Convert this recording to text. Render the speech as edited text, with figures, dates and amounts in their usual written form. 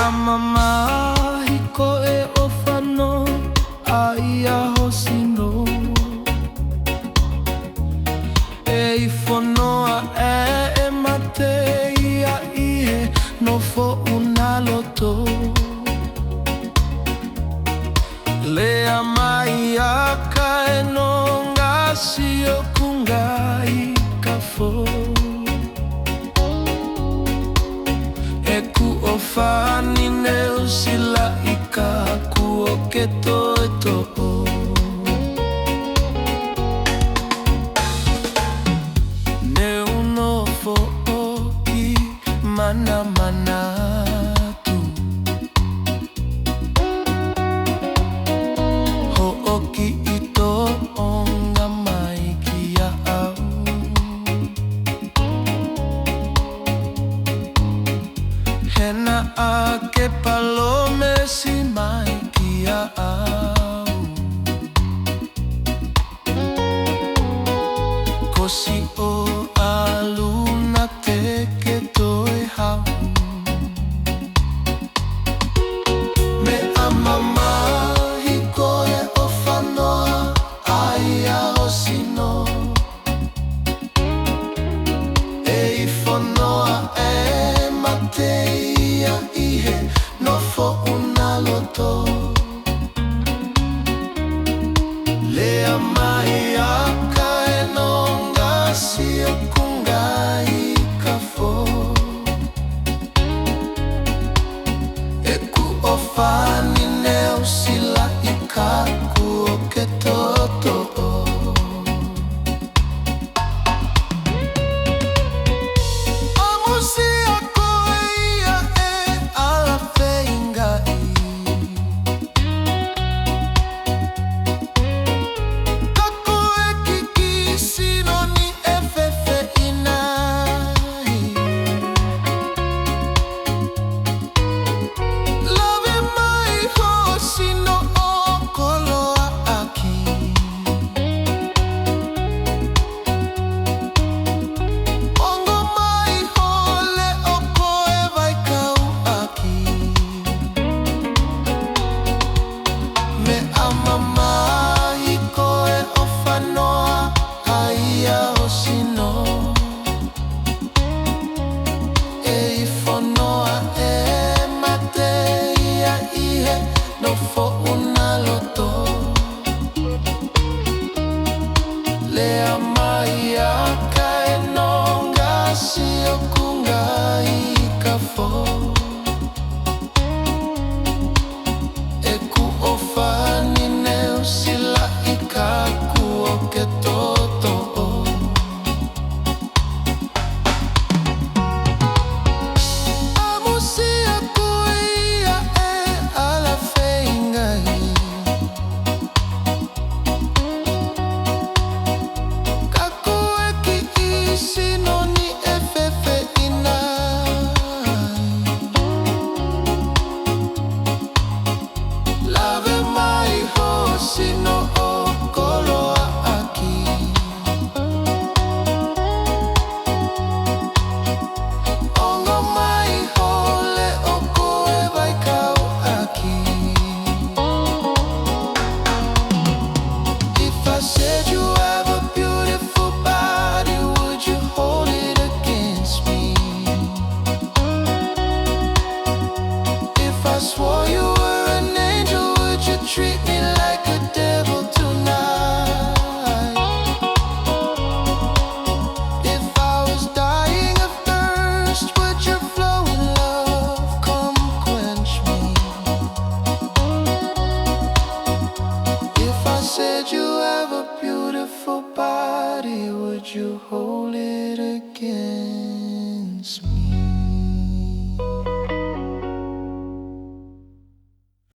Fakamamahi ko e o whano aia ho Sino. E whanoa e mate ia ihe no fo una loto. Lea mai aka e no ngasi o kungai ka fo. E ku o whani neu sila i ka ku o ke toe to'o. Neu no fo o ki mana mana tu. Ho o ki i to onga mai ki a au. Hena a ke palome si mai ki a au. Kosi o aluna te ke toi hau. Me amamahi ko e o whanoa aia o Sino. E I whanoa e mate ia ihe no fo una loto. Lea mai aka e no ngasi o kungai ka fo. E ku o whani neu sila i ka ku o ke toto'o. Fakamamahi ko e o whanoa aia o Sino. E I whanoa e mate ia ihe no fo una loto. Lea mai aka e no ngasi o kungai ka fo. Whani neu sila i ka ku o ke toto'o. Amusia ko ia e ala whaingai. Ka koe ki I Sino ni e whewheina. Sino o koloa aki. Ongo mai hole o koe vai kau aki. If I said you have a beautiful body, would you hold it against me? If I swore you were an angel, would you treat me like a devil tonight? If I was dying of thirst, would your flowing love come quench me? If I said you have a beautiful body, would you hold it again?